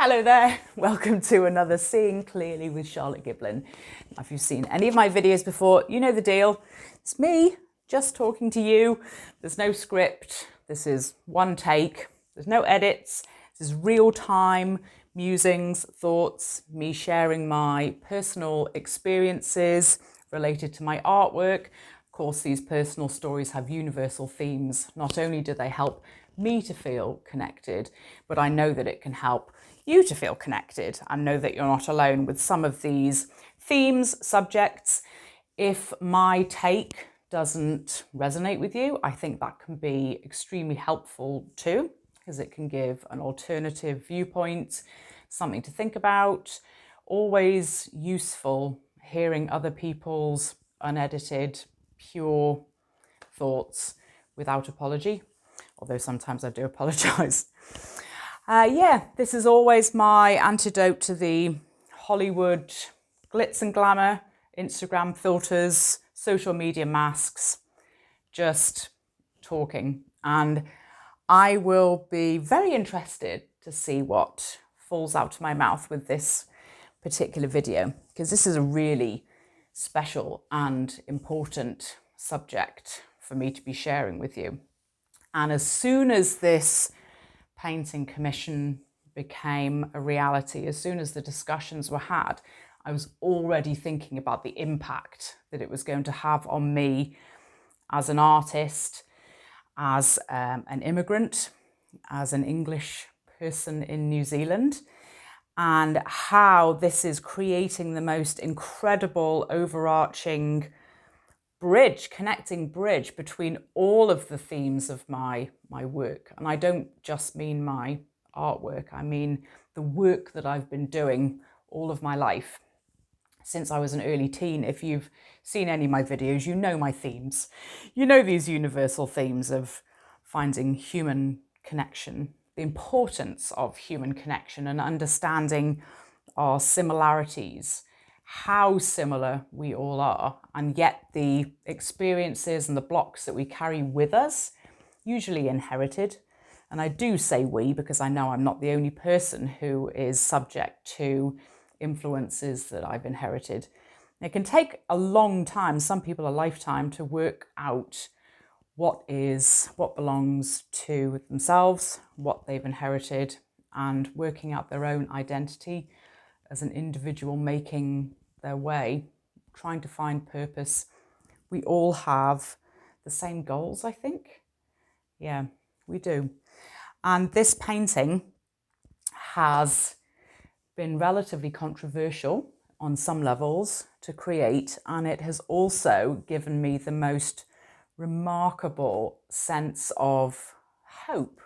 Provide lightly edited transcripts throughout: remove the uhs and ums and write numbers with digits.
Hello there, welcome to another Seeing Clearly with Charlotte Giblin. If you've seen any of my videos before, you know the deal. It's me, just talking to you. There's no script, this is one take, there's no edits, this is real-time musings, thoughts, me sharing my personal experiences related to my artwork. Of course, these personal stories have universal themes. Not only do they help me to feel connected, but I know that it can help you to feel connected and know that you're not alone with some of these themes, subjects. If my take doesn't resonate with you, I think that can be extremely helpful too, because it can give an alternative viewpoint, something to think about. Always useful hearing other people's unedited, pure thoughts without apology, although sometimes I do apologise. This is always my antidote to the Hollywood glitz and glamour, Instagram filters, social media masks, just talking. And I will be very interested to see what falls out of my mouth with this particular video, because this is a really special and important subject for me to be sharing with you. And as soon as this painting commission became a reality, as soon as the discussions were had, I was already thinking about the impact that it was going to have on me as an artist, as an immigrant, as an English person in New Zealand, and how this is creating the most incredible overarching connecting bridge between all of the themes of my work. And I don't just mean my artwork, I mean the work that I've been doing all of my life since I was an early teen. If you've seen any of my videos, you know my themes. You know these universal themes of finding human connection, the importance of human connection and understanding our similarities, how similar we all are, and yet the experiences and the blocks that we carry with us, usually inherited. And I do say we because I know I'm not the only person who is subject to influences that I've inherited. It can take a long time, some people a lifetime, to work out what belongs to themselves, what they've inherited, and working out their own identity as an individual, making their way, trying to find purpose. We all have the same goals, I think. Yeah, we do. And this painting has been relatively controversial on some levels to create, and it has also given me the most remarkable sense of hope.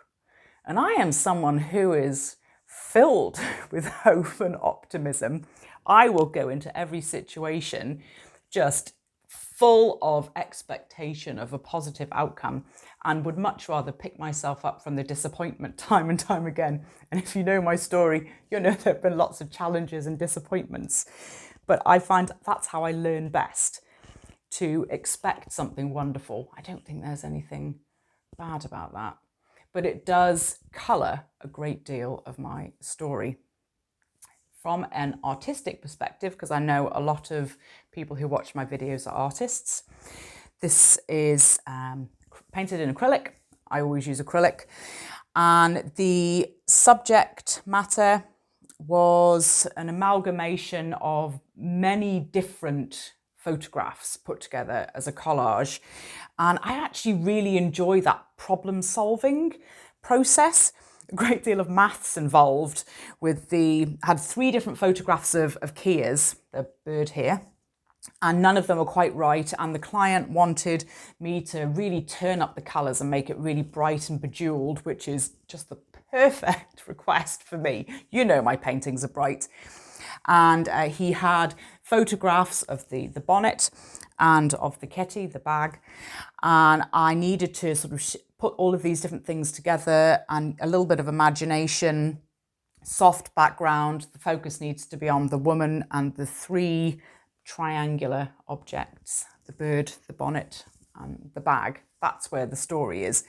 And I am someone who is filled with hope and optimism. I will go into every situation just full of expectation of a positive outcome and would much rather pick myself up from the disappointment time and time again. And if you know my story, you know there have been lots of challenges and disappointments. But I find that's how I learn best, to expect something wonderful. I don't think there's anything bad about that. But it does colour a great deal of my story. From an artistic perspective, because I know a lot of people who watch my videos are artists, this is painted in acrylic. I always use acrylic. And the subject matter was an amalgamation of many different photographs put together as a collage. And I actually really enjoy that problem solving process. A great deal of maths involved with had 3 different photographs of Kias, the bird here, and none of them were quite right. And the client wanted me to really turn up the colours and make it really bright and bejewelled, which is just the perfect request for me. You know my paintings are bright. And he had photographs of the bonnet and of the kitty, the bag. And I needed to sort of put all of these different things together and a little bit of imagination, soft background. The focus needs to be on the woman and the 3 triangular objects, the bird, the bonnet, and the bag. That's where the story is,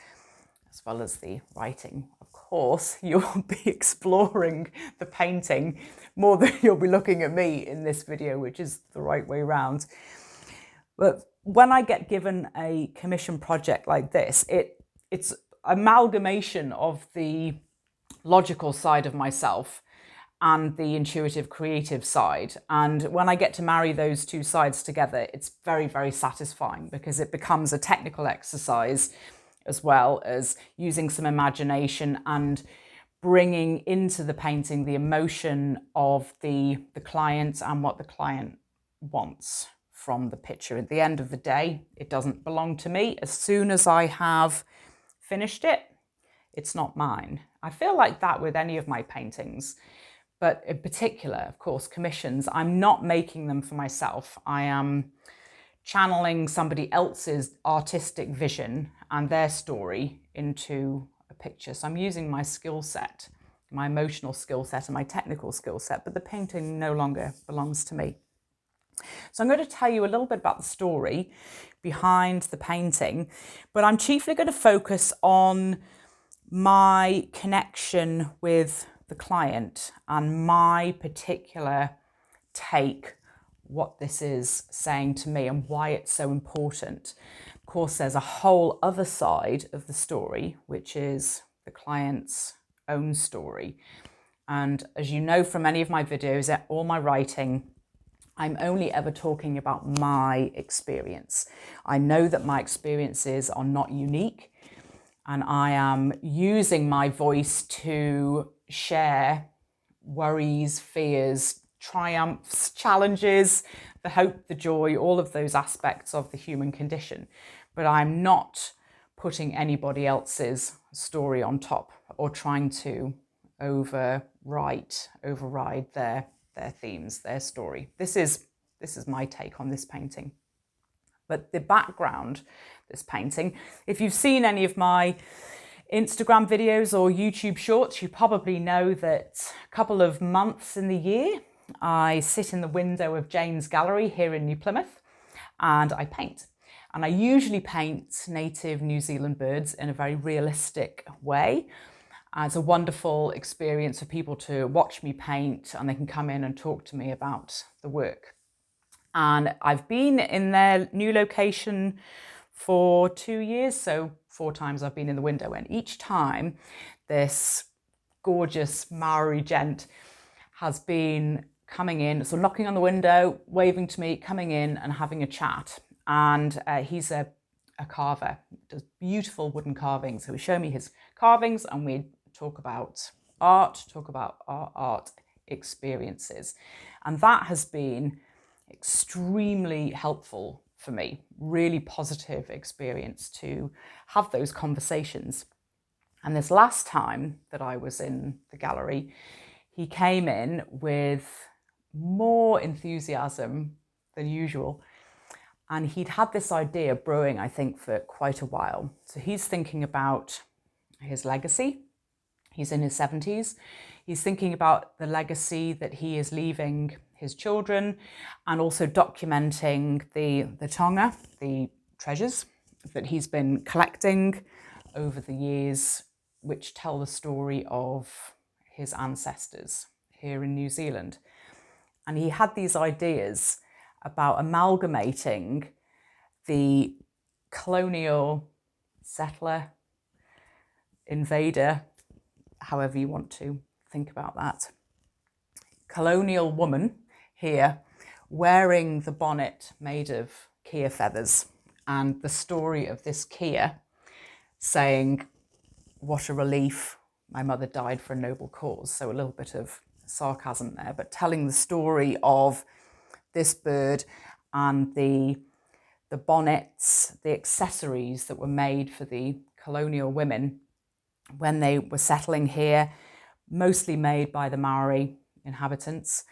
as well as the writing, of course. course, you'll be exploring the painting more than you'll be looking at me in this video, which is the right way around. But when I get given a commission project like this, it's amalgamation of the logical side of myself and the intuitive creative side. And when I get to marry those two sides together, it's very, very satisfying because it becomes a technical exercise as well as using some imagination and bringing into the painting the emotion of the client and what the client wants from the picture. At the end of the day, it doesn't belong to me. As soon as I have finished it, it's not mine. I feel like that with any of my paintings, but in particular, of course, commissions, I'm not making them for myself. I am channeling somebody else's artistic vision and their story into a picture. So I'm using my skill set, my emotional skill set and my technical skill set, but the painting no longer belongs to me. So I'm going to tell you a little bit about the story behind the painting, but I'm chiefly going to focus on my connection with the client and my particular take, what this is saying to me and why it's so important. Of course, there's a whole other side of the story, which is the client's own story. And as you know from many of my videos, all my writing, I'm only ever talking about my experience. I know that my experiences are not unique, and I am using my voice to share worries, fears, triumphs, challenges, the hope, the joy, all of those aspects of the human condition. But I'm not putting anybody else's story on top or trying to override their themes, their story. This is my take on this painting. But the background, this painting, if you've seen any of my Instagram videos or YouTube shorts, you probably know that a couple of months in the year, I sit in the window of Jane's Gallery here in New Plymouth and I paint. And I usually paint native New Zealand birds in a very realistic way. It's a wonderful experience for people to watch me paint, and they can come in and talk to me about the work. And I've been in their new location for 2 years, so 4 times I've been in the window, and each time this gorgeous Maori gent has been coming in, so knocking on the window, waving to me, coming in and having a chat. And he's a carver, does beautiful wooden carvings. So he showed me his carvings and we talk about art, talk about our art experiences. And that has been extremely helpful for me, really positive experience to have those conversations. And this last time that I was in the gallery, he came in with more enthusiasm than usual. And he'd had this idea brewing, I think, for quite a while. So he's thinking about his legacy. He's in his 70s. He's thinking about the legacy that he is leaving his children, and also documenting the taonga, the treasures that he's been collecting over the years, which tell the story of his ancestors here in New Zealand. And he had these ideas about amalgamating the colonial settler, invader, however you want to think about that, colonial woman here wearing the bonnet made of kea feathers, and the story of this kea saying, what a relief, my mother died for a noble cause. So a little bit of sarcasm there, but telling the story of this bird and the bonnets, the accessories that were made for the colonial women when they were settling here, mostly made by the Maori inhabitants,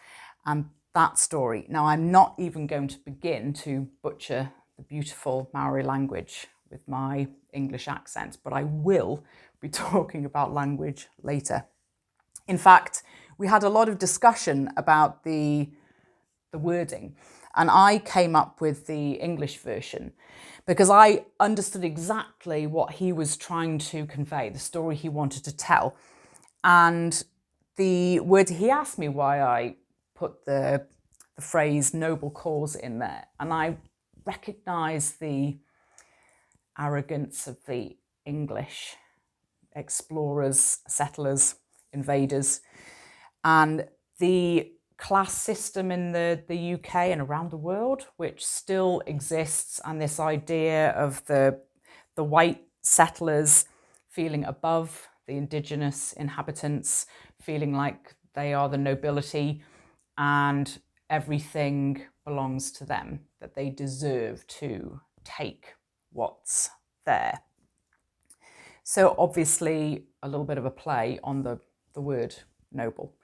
and that story. Now, I'm not even going to begin to butcher the beautiful Maori language with my English accent, but I will be talking about language later. In fact, we had a lot of discussion about the wording, and I came up with the English version because I understood exactly what he was trying to convey, the story he wanted to tell. And the word, he asked me why I put the phrase noble cause in there. And I recognize the arrogance of the English explorers, settlers, invaders, and the class system in the UK and around the world, which still exists, and this idea of the white settlers feeling above the indigenous inhabitants, feeling like they are the nobility and everything belongs to them, that they deserve to take what's there. So obviously a little bit of a play on the word noble,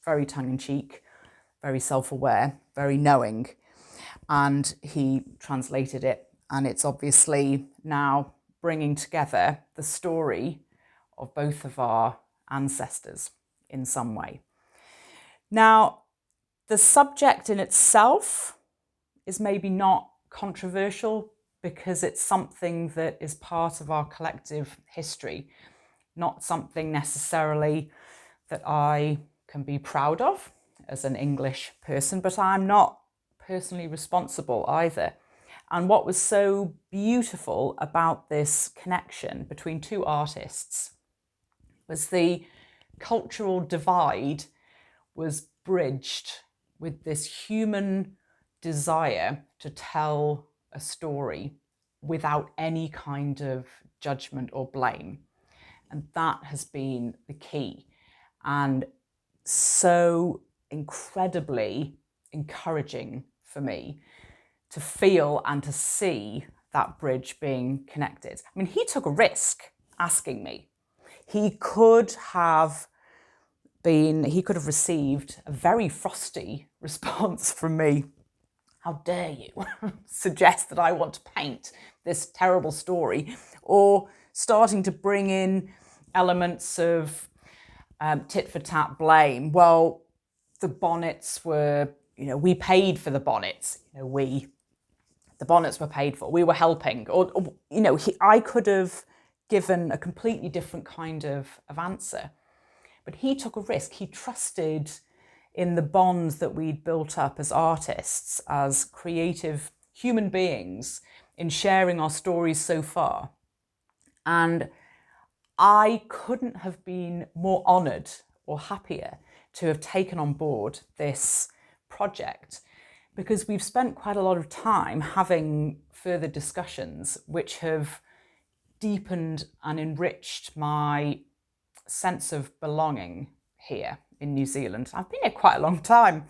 very tongue-in-cheek, very self-aware, very knowing. And he translated it, and it's obviously now bringing together the story of both of our ancestors in some way. Now, the subject in itself is maybe not controversial because it's something that is part of our collective history, not something necessarily that I can be proud of as an English person, but I'm not personally responsible either. And what was so beautiful about this connection between two artists was the cultural divide was bridged with this human desire to tell a story without any kind of judgment or blame. And that has been the key, and so incredibly encouraging for me to feel and to see that bridge being connected. I mean, he took a risk asking me. He could have received a very frosty response from me. How dare you suggest that I want to paint this terrible story, or starting to bring in elements of tit for tat blame. Well, the bonnets were, we paid for the bonnets. The bonnets were paid for. We were helping. Or I could have given a completely different kind of answer. But he took a risk. He trusted in the bonds that we'd built up as artists, as creative human beings, in sharing our stories so far. And I couldn't have been more honoured or happier to have taken on board this project, because we've spent quite a lot of time having further discussions which have deepened and enriched my sense of belonging here in New Zealand. I've been here quite a long time,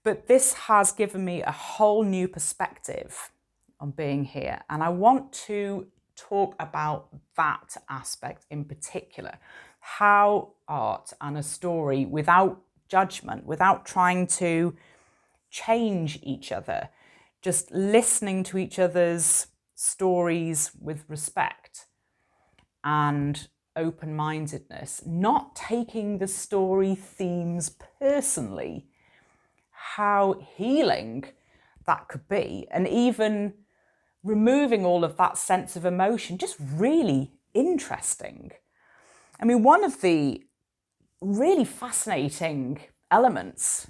but this has given me a whole new perspective on being here. And I want to talk about that aspect in particular, how art and a story, without judgment, without trying to change each other, just listening to each other's stories with respect and open-mindedness, not taking the story themes personally, how healing that could be, and even removing all of that sense of emotion, just really interesting. I mean, one of the really fascinating elements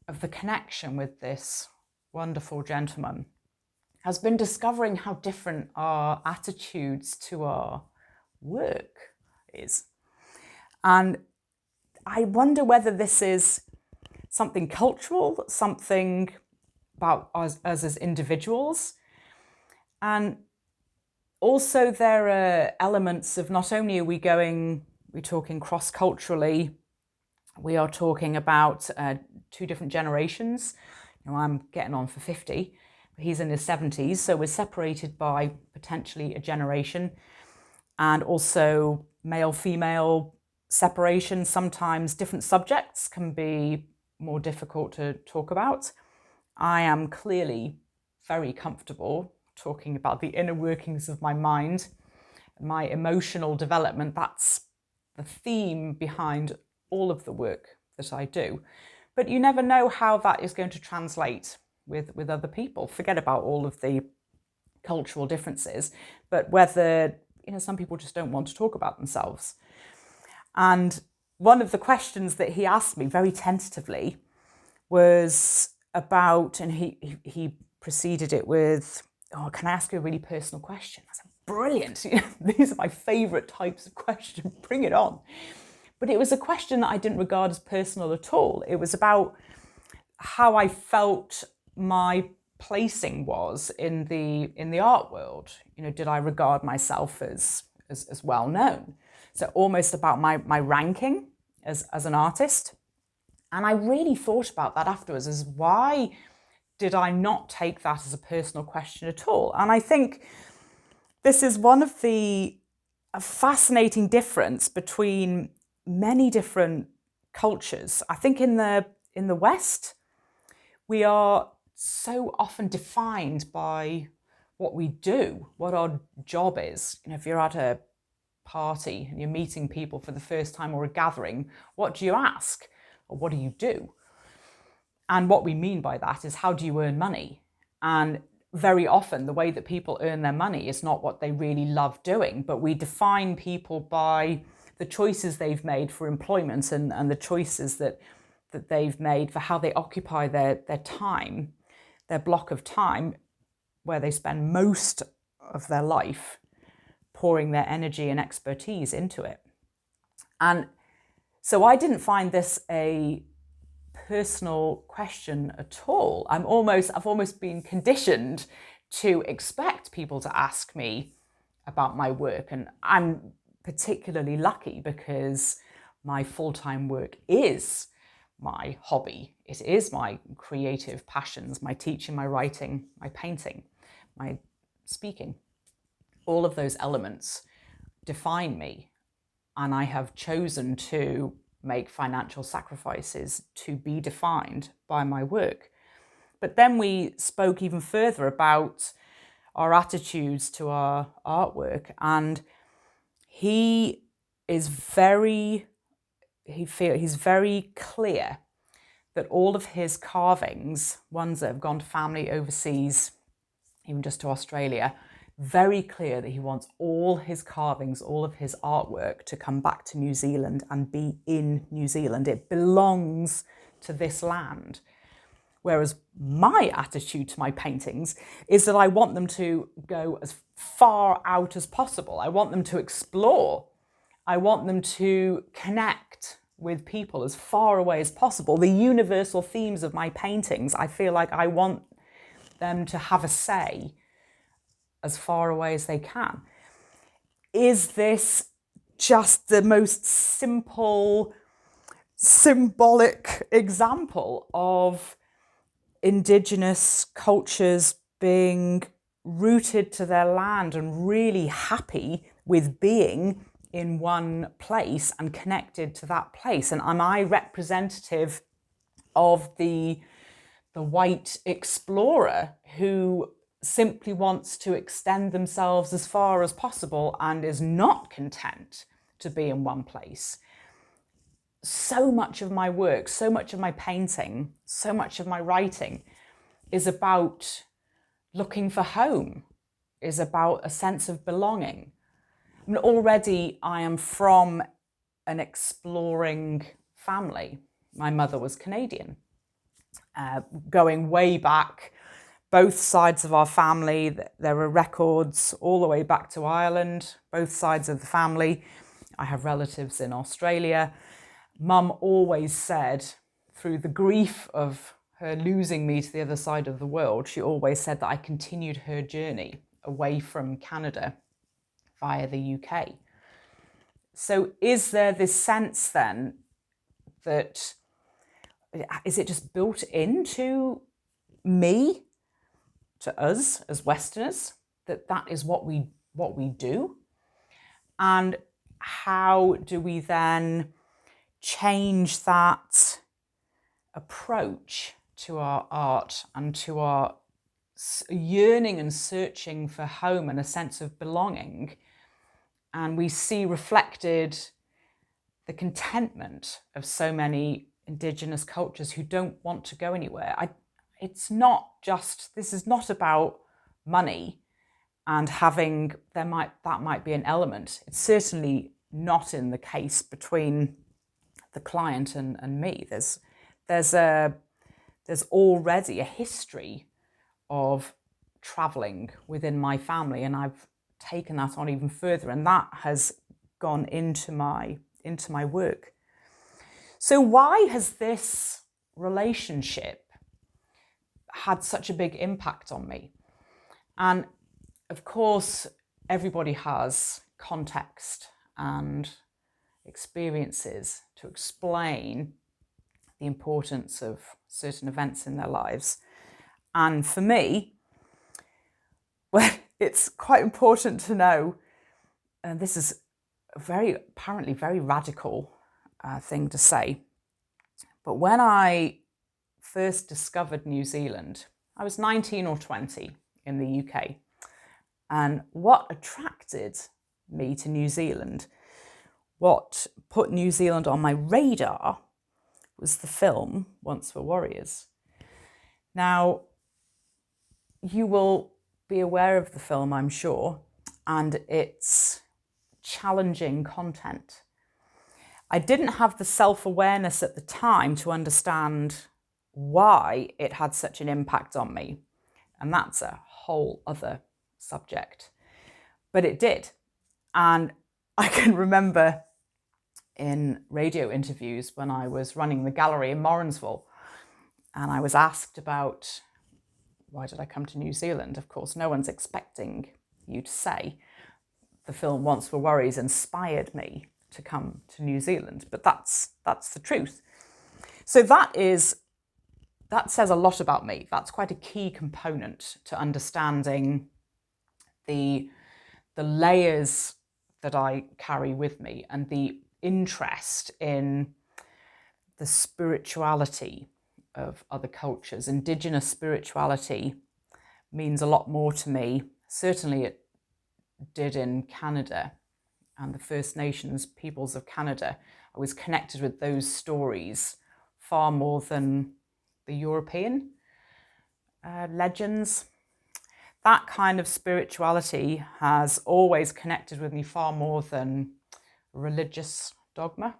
of the connection with this wonderful gentleman has been discovering how different our attitudes to our work is. And I wonder whether this is something cultural, something about us as individuals. And also there are elements of, not only are we're talking cross-culturally, we are talking about two different generations. I'm getting on for 50, but he's in his 70s, so we're separated by potentially a generation. And also male-female separation. Sometimes different subjects can be more difficult to talk about. I am clearly very comfortable talking about the inner workings of my mind, my emotional development. That's the theme behind all of the work that I do. But you never know how that is going to translate with other people. Forget about all of the cultural differences, but whether some people just don't want to talk about themselves. And one of the questions that he asked me very tentatively was about, and he preceded it with, oh, can I ask you a really personal question? I said, brilliant. These are my favourite types of questions. Bring it on. But it was a question that I didn't regard as personal at all. It was about how I felt my placing was in the art world. Did I regard myself as well known? So almost about my ranking as an artist. And I really thought about that afterwards, as why did I not take that as a personal question at all? And I think this is one of a fascinating difference between many different cultures. I think in the West, we are so often defined by what we do, what our job is. If you're at a party and you're meeting people for the first time, or a gathering, what do you ask? Or what do you do? And what we mean by that is, how do you earn money? And very often the way that people earn their money is not what they really love doing, but we define people by the choices they've made for employment and the choices that they've made for how they occupy their time, their block of time, where they spend most of their life pouring their energy and expertise into it. And so I didn't find this a personal question at all. I've almost been conditioned to expect people to ask me about my work. And I'm particularly lucky because my full-time work is my hobby. It is my creative passions, my teaching, my writing, my painting, my speaking. All of those elements define me. And I have chosen to make financial sacrifices to be defined by my work. But then we spoke even further about our attitudes to our artwork, and he's very clear that all of his carvings, ones that have gone to family overseas, even just to Australia, very clear that he wants all his carvings, all of his artwork to come back to New Zealand and be in New Zealand. It belongs to this land. Whereas my attitude to my paintings is that I want them to go as far out as possible. I want them to explore. I want them to connect with people as far away as possible. The universal themes of my paintings, I feel like I want them to have a say as far away as they can. Is this just the most simple, symbolic example of Indigenous cultures being rooted to their land and really happy with being in one place and connected to that place? And am I representative of the white explorer who simply wants to extend themselves as far as possible and is not content to be in one place? So much of my work, so much of my painting, so much of my writing is about looking for home, is about a sense of belonging. I mean, already I am from an exploring family. My mother was Canadian. Going way back, both sides of our family, there are records all the way back to Ireland, both sides of the family. I have relatives in Australia. Mum always said, through the grief of her losing me to the other side of the world, she always said that I continued her journey away from Canada via the UK. So is there this sense then that, is it just built into me, to us as Westerners, that is what we do? And how do we then change that approach to our art and to our yearning and searching for home and a sense of belonging? And we see reflected the contentment of so many Indigenous cultures who don't want to go anywhere. This is not about money and that might be an element. It's certainly not in the case between the client and me. There's already a history of traveling within my family, and I've taken that on even further, and that has gone into my work. So why has this relationship had such a big impact on me? And of course, everybody has context and experiences to explain the importance of certain events in their lives. And for me, well, it's quite important to know, and this is apparently very radical thing to say, but when I first discovered New Zealand, I was 19 or 20 in the UK. And what attracted me to New Zealand, what put New Zealand on my radar, was the film Once Were Warriors. Now, you will be aware of the film, I'm sure, and its challenging content. I didn't have the self-awareness at the time to understand why it had such an impact on me. And that's a whole other subject. But it did. And I can remember in radio interviews when I was running the gallery in Morrinsville, and I was asked about why did I come to New Zealand? Of course, no one's expecting you to say the film Once Were Warriors inspired me to come to New Zealand, but that's the truth. So that says a lot about me. That's quite a key component to understanding the layers that I carry with me and the interest in the spirituality of other cultures. Indigenous spirituality means a lot more to me. Certainly it did in Canada and the First Nations peoples of Canada. I was connected with those stories far more than the European legends. That kind of spirituality has always connected with me far more than religious dogma.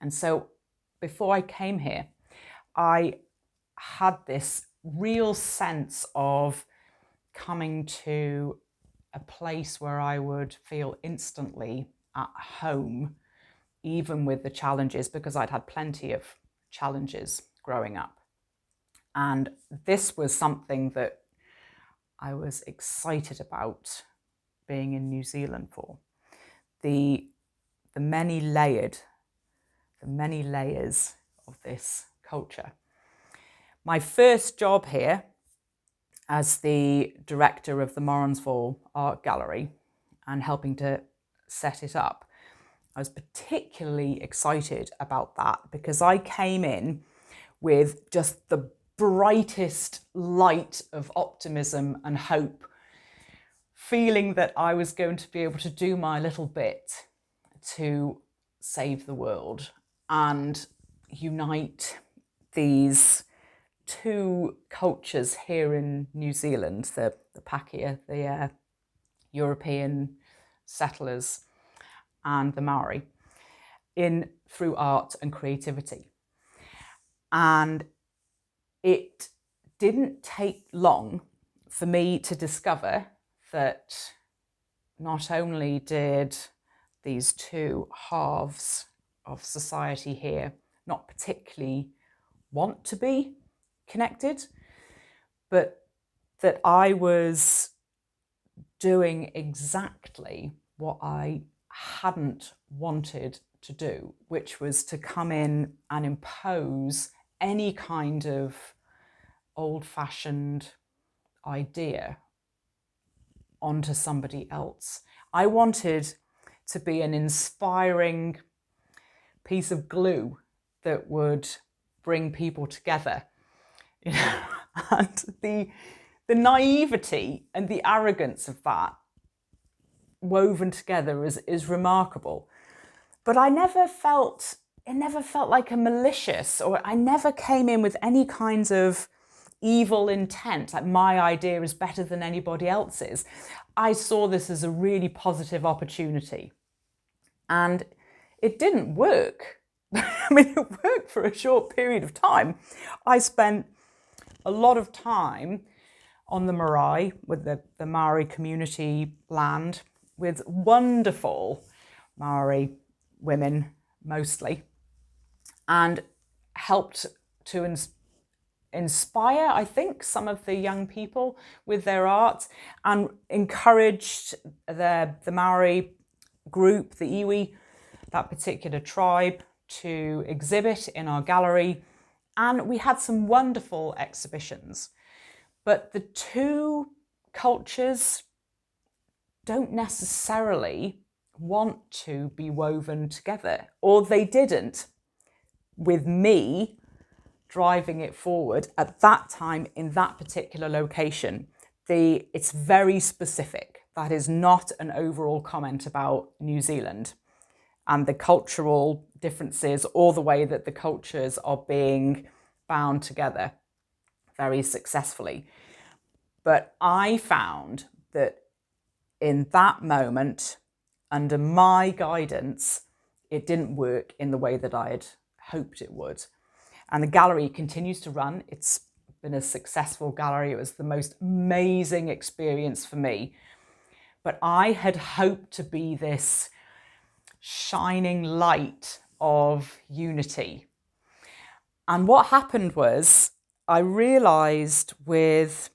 And so before I came here, I had this real sense of coming to a place where I would feel instantly at home, even with the challenges, because I'd had plenty of challenges growing up. And this was something that I was excited about being in New Zealand for. The many layers of this culture. My first job here as the director of the Morrinsville Art Gallery and helping to set it up, I was particularly excited about that because I came in with just the brightest light of optimism and hope, feeling that I was going to be able to do my little bit to save the world and unite these two cultures here in New Zealand, the Pakeha, the European settlers, and the Maori, through art and creativity. And it didn't take long for me to discover that not only did these two halves of society here not particularly want to be connected, but that I was doing exactly what I hadn't wanted to do, which was to come in and impose any kind of old-fashioned idea onto somebody else. I wanted to be an inspiring piece of glue that would bring people together. You know? And the naivety and the arrogance of that woven together is remarkable. But it never felt like a malicious, or I never came in with any kinds of evil intent, like my idea is better than anybody else's. I saw this as a really positive opportunity. And it didn't work I mean, it worked for a short period of time. I spent a lot of time on the marae with the Maori community land with wonderful Maori women mostly, and helped to inspire, I think, some of the young people with their art, and encouraged the Maori group, the iwi, that particular tribe, to exhibit in our gallery. And we had some wonderful exhibitions. But the two cultures don't necessarily want to be woven together, or they didn't, with me driving it forward at that time in that particular location. It's very specific. That is not an overall comment about New Zealand and the cultural differences or the way that the cultures are being bound together very successfully. But I found that in that moment, under my guidance, it didn't work in the way that I had hoped it would. And the gallery continues to run. It's been a successful gallery. It was the most amazing experience for me. But I had hoped to be this shining light of unity. And what happened was I realized with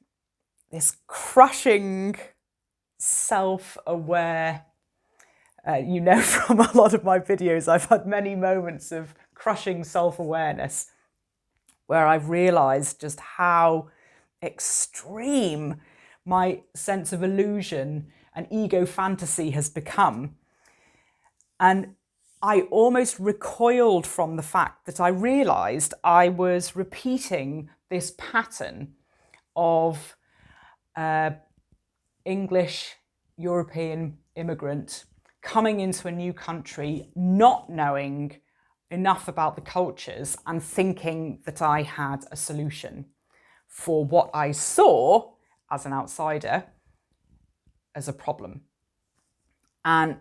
this crushing self-aware, from a lot of my videos, I've had many moments of crushing self-awareness where I've realized just how extreme my sense of illusion and ego fantasy has become. And I almost recoiled from the fact that I realized I was repeating this pattern of English European immigrant coming into a new country, not knowing enough about the cultures and thinking that I had a solution for what I saw as an outsider as a problem. And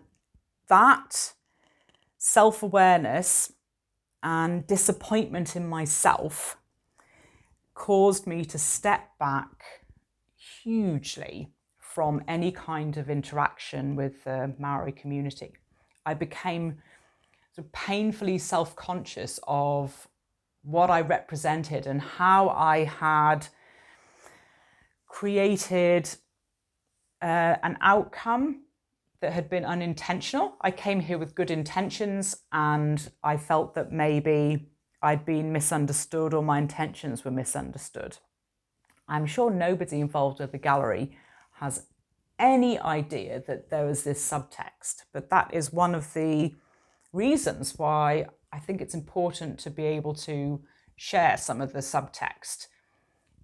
that self-awareness and disappointment in myself caused me to step back hugely from any kind of interaction with the Maori community. I became sort of painfully self-conscious of what I represented and how I had created an outcome that had been unintentional. I came here with good intentions, and I felt that maybe I'd been misunderstood or my intentions were misunderstood. I'm sure nobody involved with the gallery has any idea that there was this subtext, but that is one of the reasons why I think it's important to be able to share some of the subtext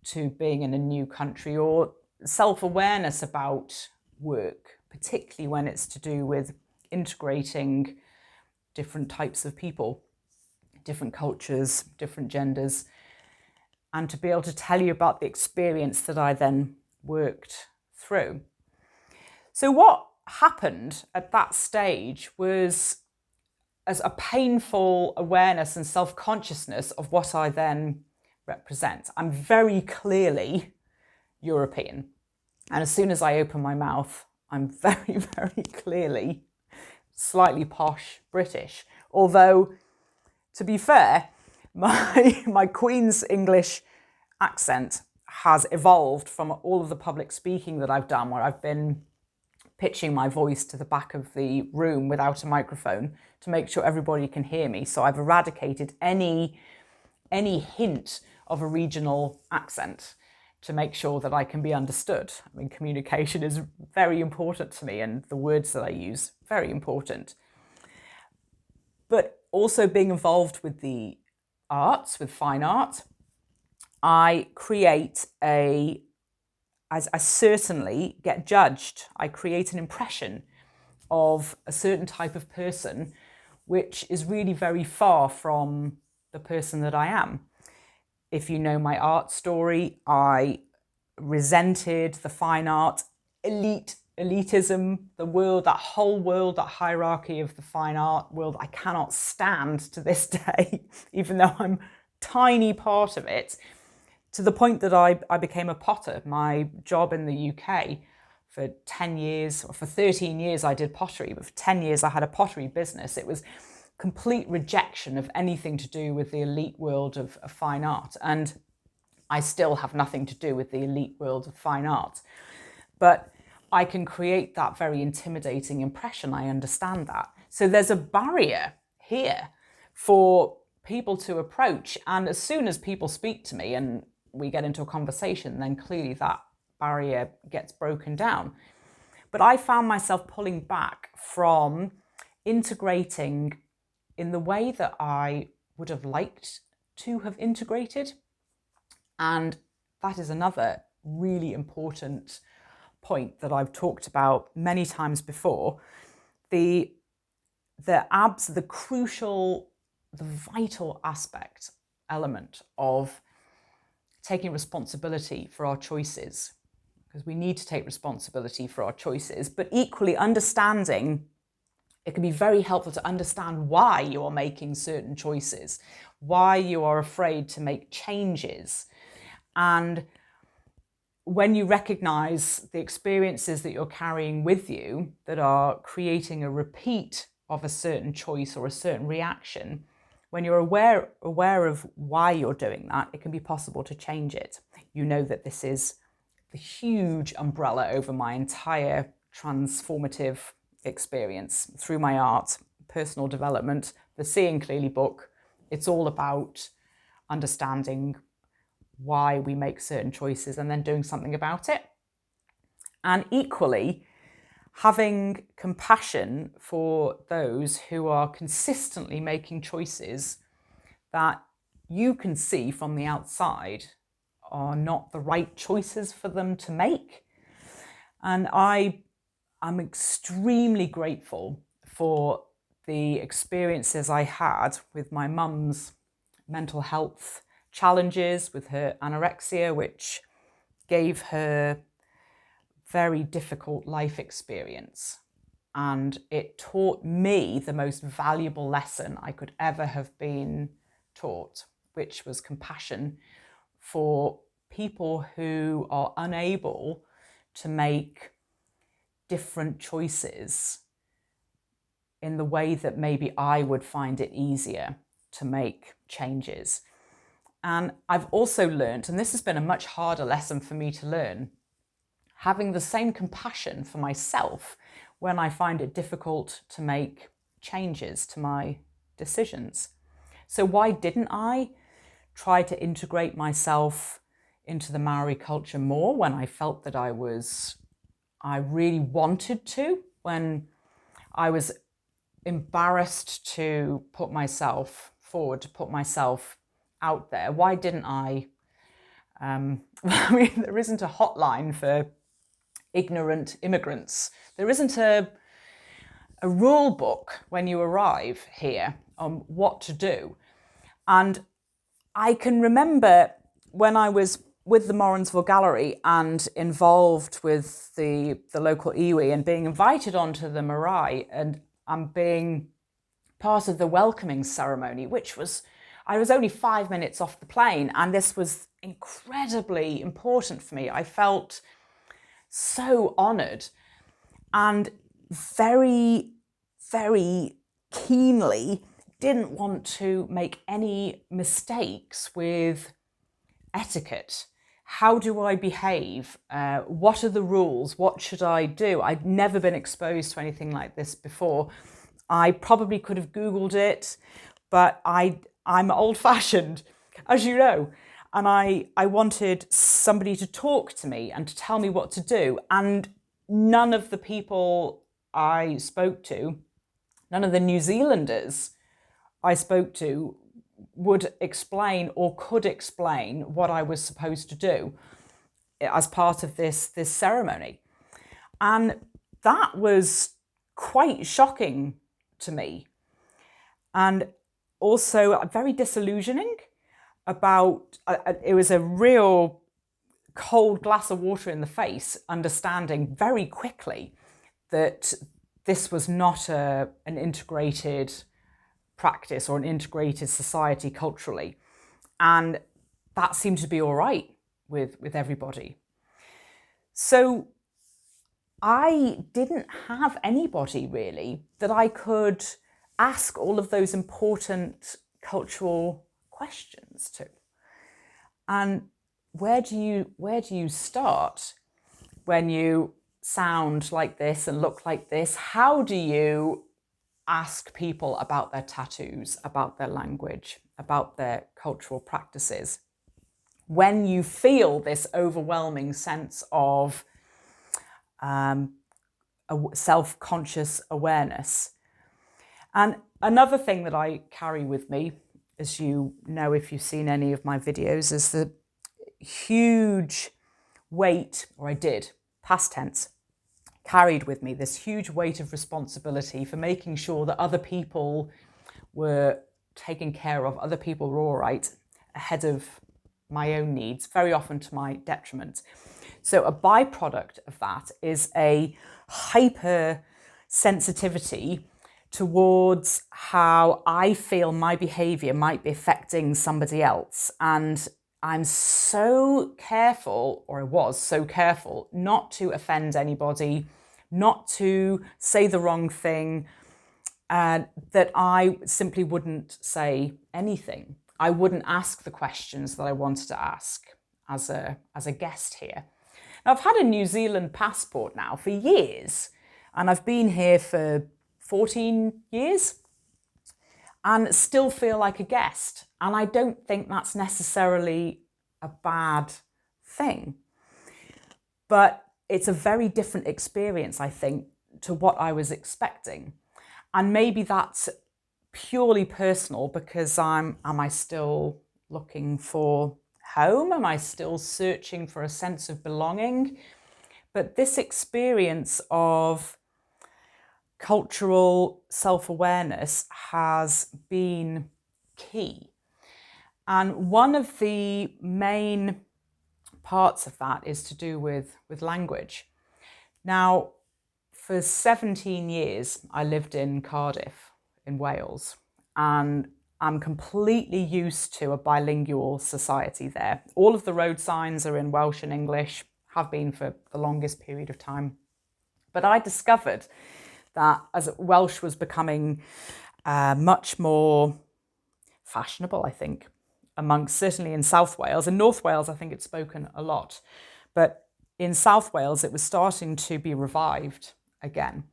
to being in a new country, or self-awareness about work, particularly when it's to do with integrating different types of people, different cultures, different genders, and to be able to tell you about the experience that I then worked through. So what happened at that stage was as a painful awareness and self-consciousness of what I then represent. I'm very clearly European. And as soon as I open my mouth, I'm very, very clearly slightly posh British. Although, to be fair, my Queen's English accent has evolved from all of the public speaking that I've done, where I've been pitching my voice to the back of the room without a microphone to make sure everybody can hear me. So I've eradicated any hint of a regional accent to make sure that I can be understood. I mean, communication is very important to me, and the words that I use, very important. But also being involved with the arts, with fine art, I certainly get judged. I create an impression of a certain type of person, which is really very far from the person that I am. If you know my art story, I resented the fine art elite elitism, the world, that whole world, that hierarchy of the fine art world, I cannot stand to this day, even though I'm a tiny part of it, to the point that I became a potter. My job in the UK for 10 years, or for 13 years I did pottery, but for 10 years I had a pottery business. It was complete rejection of anything to do with the elite world of fine art. And I still have nothing to do with the elite world of fine art. But I can create that very intimidating impression. I understand that. So there's a barrier here for people to approach. And as soon as people speak to me and we get into a conversation, then clearly that barrier gets broken down. But I found myself pulling back from integrating in the way that I would have liked to have integrated. And that is another really important point that I've talked about many times before. The crucial, the vital aspect, element of taking responsibility for our choices, because we need to take responsibility for our choices, but equally understanding, it can be very helpful to understand why you are making certain choices, why you are afraid to make changes. And when you recognize the experiences that you're carrying with you that are creating a repeat of a certain choice or a certain reaction, when you're aware of why you're doing that, it can be possible to change it. You know that this is the huge umbrella over my entire transformative experience through my art, personal development, the Seeing Clearly book. It's all about understanding why we make certain choices and then doing something about it. And equally, having compassion for those who are consistently making choices that you can see from the outside are not the right choices for them to make. And I'm extremely grateful for the experiences I had with my mum's mental health challenges, with her anorexia, which gave her very difficult life experience. And it taught me the most valuable lesson I could ever have been taught, which was compassion for people who are unable to make different choices in the way that maybe I would find it easier to make changes. And I've also learned, and this has been a much harder lesson for me to learn, having the same compassion for myself when I find it difficult to make changes to my decisions. So why didn't I try to integrate myself into the Maori culture more when I felt that I really wanted to, when I was embarrassed to put myself forward, to put myself out there? Why didn't I? I mean, there isn't a hotline for ignorant immigrants. There isn't a rule book when you arrive here on what to do. And I can remember when I was with the Morrinsville Gallery and involved with the local iwi and being invited onto the marae and being part of the welcoming ceremony, which was, I was only 5 minutes off the plane, and this was incredibly important for me. I felt so honoured and very, very keenly didn't want to make any mistakes with etiquette. How do I behave? What are the rules? What should I do? I'd never been exposed to anything like this before. I probably could have Googled it, but I'm old-fashioned, as you know, and I wanted somebody to talk to me and to tell me what to do. And none of the people I spoke to, none of the New Zealanders I spoke to would explain or could explain what I was supposed to do as part of this ceremony. And that was quite shocking to me, and also very disillusioning. It was a real cold glass of water in the face, understanding very quickly that this was not an integrated practice or an integrated society culturally. And that seemed to be all right with everybody. So I didn't have anybody really that I could ask all of those important cultural questions to. And where do you start when you sound like this and look like this? How do you ask people about their tattoos, about their language, about their cultural practices, when you feel this overwhelming sense of self-conscious awareness? And another thing that I carry with me, as you know if you've seen any of my videos, is the huge weight, or I did, past tense, carried with me this huge weight of responsibility for making sure that other people were taken care of, other people were all right, ahead of my own needs, very often to my detriment. So a byproduct of that is a hyper sensitivity towards how I feel my behavior might be affecting somebody else. And I'm so careful, or I was so careful, not to offend anybody, not to say the wrong thing, that I simply wouldn't say anything. I wouldn't ask the questions that I wanted to ask as a guest here. Now, I've had a New Zealand passport now for years, and I've been here for 14 years and still feel like a guest. And I don't think that's necessarily a bad thing. But it's a very different experience, I think, to what I was expecting. And maybe that's purely personal, because am I still looking for home? Am I still searching for a sense of belonging? But this experience of cultural self-awareness has been key. And one of the main parts of that is to do with language. Now, for 17 years, I lived in Cardiff, in Wales, and I'm completely used to a bilingual society there. All of the road signs are in Welsh and English, have been for the longest period of time. But I discovered that as Welsh was becoming much more fashionable, I think, amongst, certainly in South Wales. In North Wales, I think it's spoken a lot. But in South Wales, it was starting to be revived again.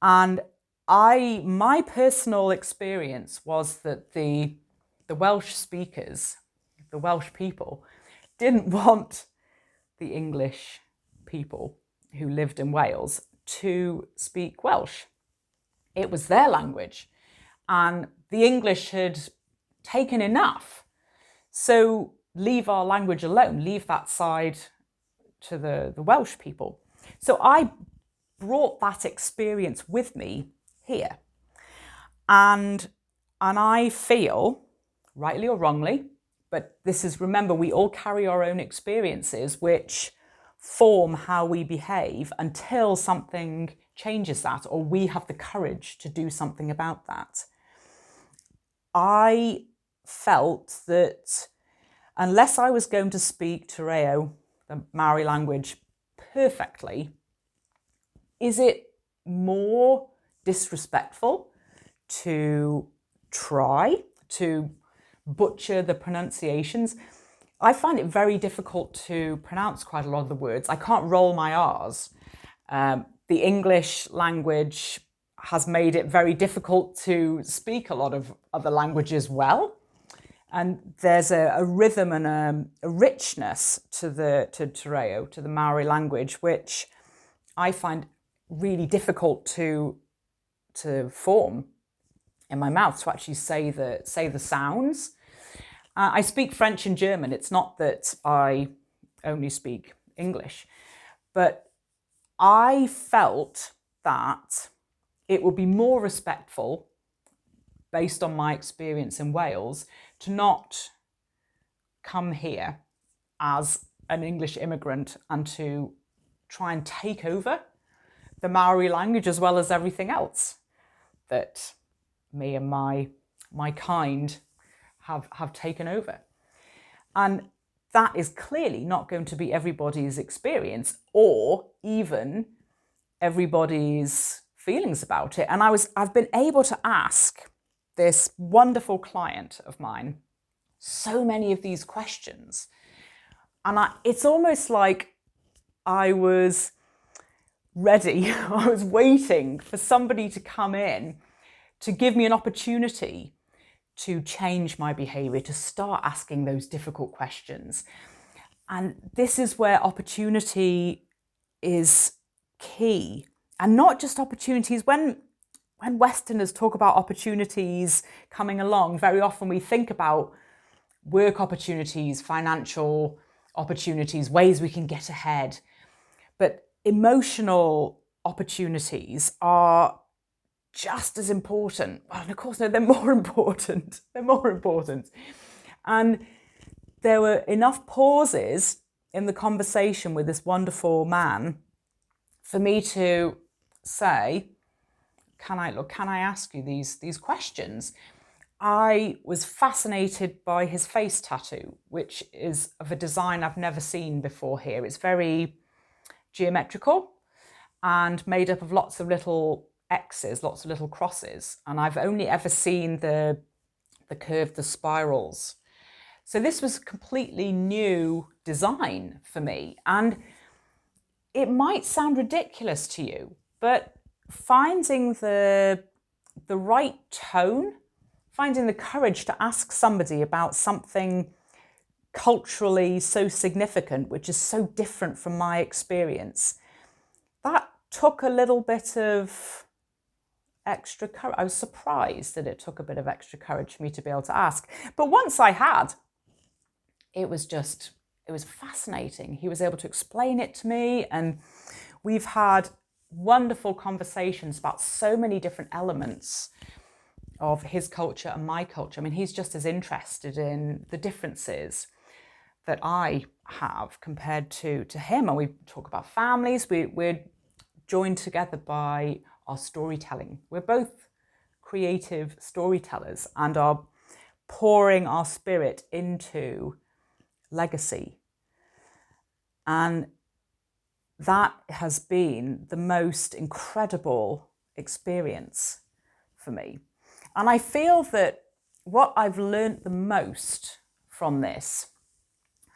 And my personal experience was that the Welsh speakers, the Welsh people, didn't want the English people who lived in Wales to speak Welsh. It was their language, and the English had taken enough. So leave our language alone, leave that side to the Welsh people. So I brought that experience with me here. And I feel, rightly or wrongly, but this is, remember, we all carry our own experiences which form how we behave until something changes that, or we have the courage to do something about that. I felt that unless I was going to speak Te Reo, the Maori language, perfectly, is it more disrespectful to try to butcher the pronunciations? I find it very difficult to pronounce quite a lot of the words. I can't roll my R's. The English language has made it very difficult to speak a lot of other languages well. And there's a rhythm and a richness to Te Reo, to the Maori language, which I find really difficult to form in my mouth, to actually say the sounds. I speak French and German. It's not that I only speak English, but I felt that it would be more respectful, based on my experience in Wales, to not come here as an English immigrant and to try and take over the Maori language as well as everything else that me and my kind have taken over. And that is clearly not going to be everybody's experience or even everybody's feelings about it. And I've been able to ask this wonderful client of mine so many of these questions. And it's almost like I was ready, I was waiting for somebody to come in to give me an opportunity to change my behavior, to start asking those difficult questions. And this is where opportunity is key. And not just opportunities. When Westerners talk about opportunities coming along, very often we think about work opportunities, financial opportunities, ways we can get ahead. But emotional opportunities are just as important. Well, and of course, no, they're more important. They're more important. And there were enough pauses in the conversation with this wonderful man for me to say, can I ask you these questions? I was fascinated by his face tattoo, which is of a design I've never seen before here. It's very geometrical and made up of lots of little X's, lots of little crosses. And I've only ever seen the curve, the spirals. So this was a completely new design for me. And it might sound ridiculous to you, but finding the right tone, finding the courage to ask somebody about something culturally so significant, which is so different from my experience, that took a little bit of extra courage. I was surprised that it took a bit of extra courage for me to be able to ask. But once I had, it was fascinating. He was able to explain it to me, and we've had wonderful conversations about so many different elements of his culture and my culture. I mean, he's just as interested in the differences that I have compared to him. And we talk about families. We're joined together by our storytelling. We're both creative storytellers and are pouring our spirit into legacy. And that has been the most incredible experience for me. And I feel that what I've learned the most from this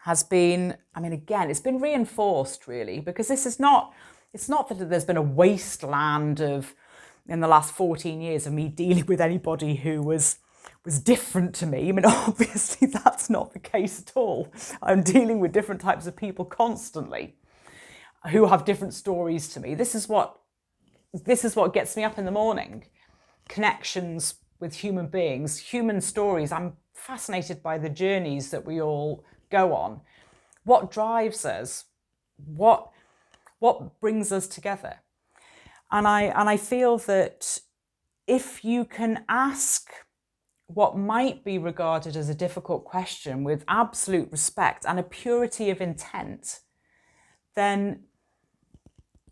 has been, I mean, again, it's been reinforced really, because it's not that there's been a wasteland in the last 14 years of me dealing with anybody who was different to me. I mean, obviously that's not the case at all. I'm dealing with different types of people constantly who have different stories to me. This is what gets me up in the morning. Connections with human beings, human stories. I'm fascinated by the journeys that we all go on. What drives us? What brings us together? And I feel that if you can ask what might be regarded as a difficult question with absolute respect and a purity of intent, then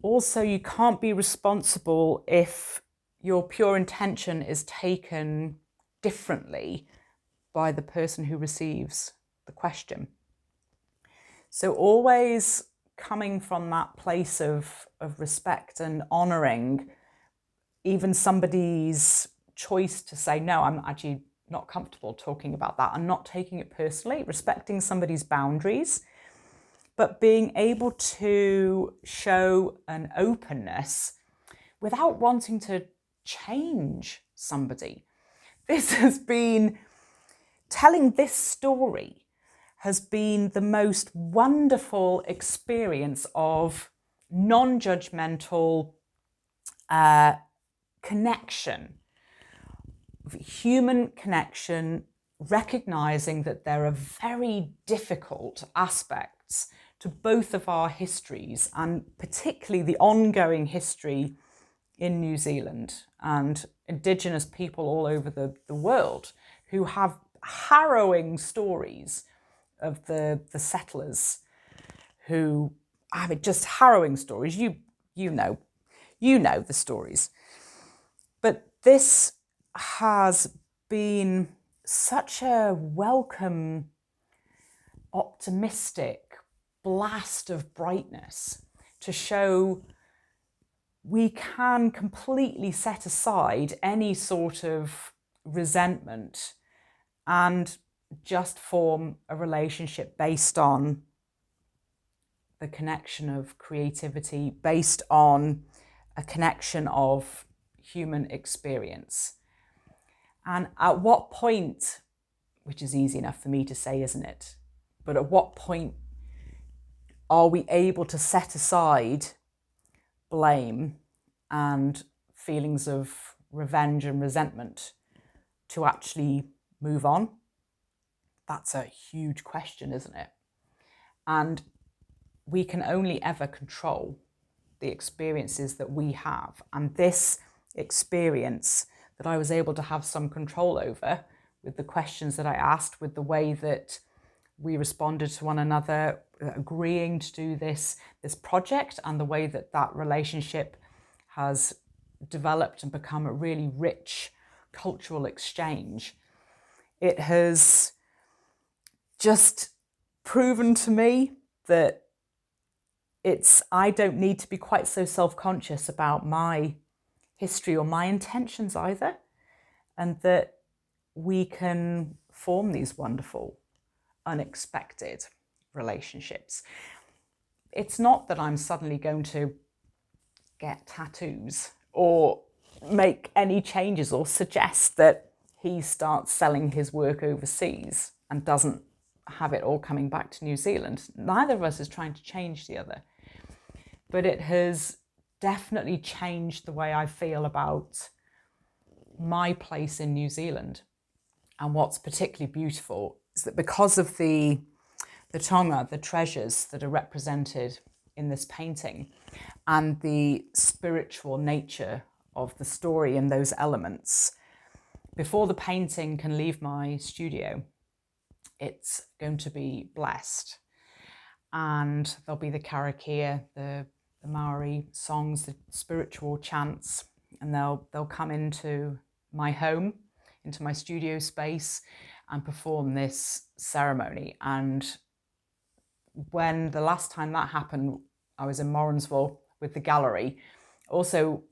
also you can't be responsible if your pure intention is taken differently by the person who receives the question. So always coming from that place of respect and honouring even somebody's choice to say, no, I'm actually not comfortable talking about that, and not taking it personally, respecting somebody's boundaries, but being able to show an openness without wanting to change somebody. This has been, telling this story has been the most wonderful experience of non-judgmental connection, human connection, recognizing that there are very difficult aspects to both of our histories, and particularly the ongoing history in New Zealand and Indigenous people all over the world who have harrowing stories of the settlers who, I mean, just harrowing stories. You know the stories. But this has been such a welcome, optimistic blast of brightness to show we can completely set aside any sort of resentment and just form a relationship based on the connection of creativity, based on a connection of human experience. And at what point, which is easy enough for me to say, isn't it? But at what point are we able to set aside blame and feelings of revenge and resentment to actually move on? That's a huge question, isn't it? And we can only ever control the experiences that we have. And this experience that I was able to have some control over with the questions that I asked, with the way that we responded to one another, agreeing to do this project, and the way that that relationship has developed and become a really rich cultural exchange. It has just proven to me that I don't need to be quite so self-conscious about my history or my intentions either, and that we can form these wonderful, unexpected relationships. It's not that I'm suddenly going to get tattoos or make any changes or suggest that he starts selling his work overseas and doesn't have it all coming back to New Zealand. Neither of us is trying to change the other. But it has definitely changed the way I feel about my place in New Zealand. And what's particularly beautiful is that because of the tonga, the treasures that are represented in this painting, and the spiritual nature of the story in those elements, before the painting can leave my studio, it's going to be blessed. And there'll be the karakia, the Maori songs, the spiritual chants, and they'll come into my home, into my studio space, and perform this ceremony. And when the last time that happened, I was in Morrinsville with the gallery. Also,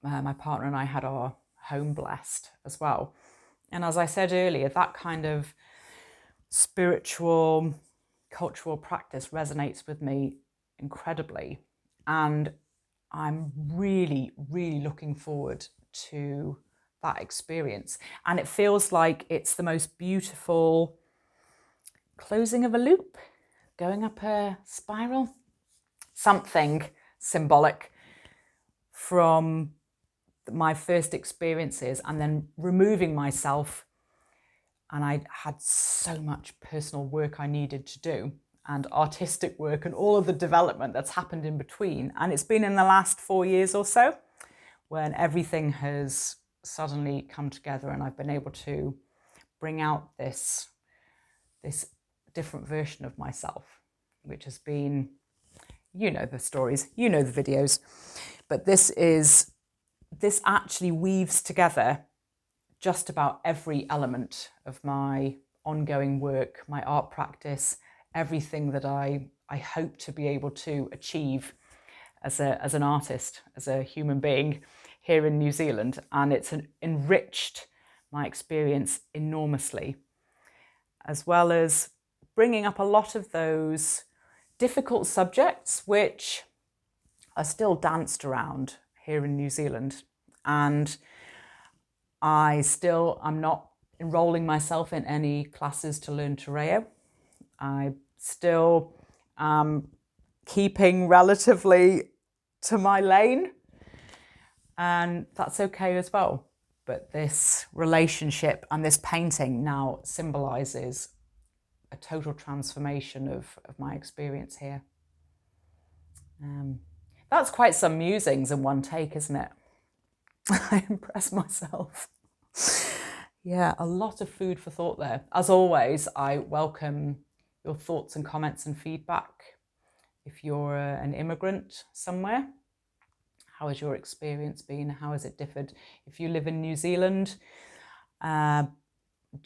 my partner and I had our home blessed as well. And as I said earlier, that kind of spiritual, cultural practice resonates with me incredibly. And I'm really, really looking forward to that experience. And it feels like it's the most beautiful closing of a loop, going up a spiral, something symbolic from my first experiences, and then removing myself. And I had so much personal work I needed to do, and artistic work, and all of the development that's happened in between. And it's been in the last 4 years or so when everything has suddenly come together, and I've been able to bring out this different version of myself, which has been, you know the stories, you know the videos, but this actually weaves together just about every element of my ongoing work, my art practice, everything that I hope to be able to achieve as an artist, as a human being here in New Zealand. And it's enriched my experience enormously, as well as bringing up a lot of those difficult subjects which are still danced around here in New Zealand. And I'm not enrolling myself in any classes to learn Te Reo. I still am keeping relatively to my lane, and that's okay as well. But this relationship and this painting now symbolises a total transformation of my experience here. That's quite some musings in one take, isn't it? I impress myself. Yeah, a lot of food for thought there. As always, I welcome your thoughts and comments and feedback. If you're an immigrant somewhere, how has your experience been? How has it differed? If you live in New Zealand, do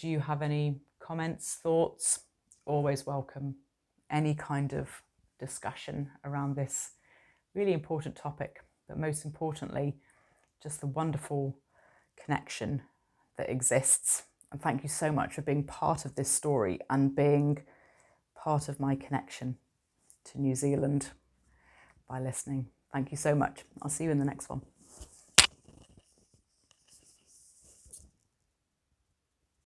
you have any comments, thoughts? Always welcome any kind of discussion around this really important topic, but most importantly, just the wonderful connection that exists. And thank you so much for being part of this story and being part of my connection to New Zealand by listening. Thank you so much. I'll see you in the next one.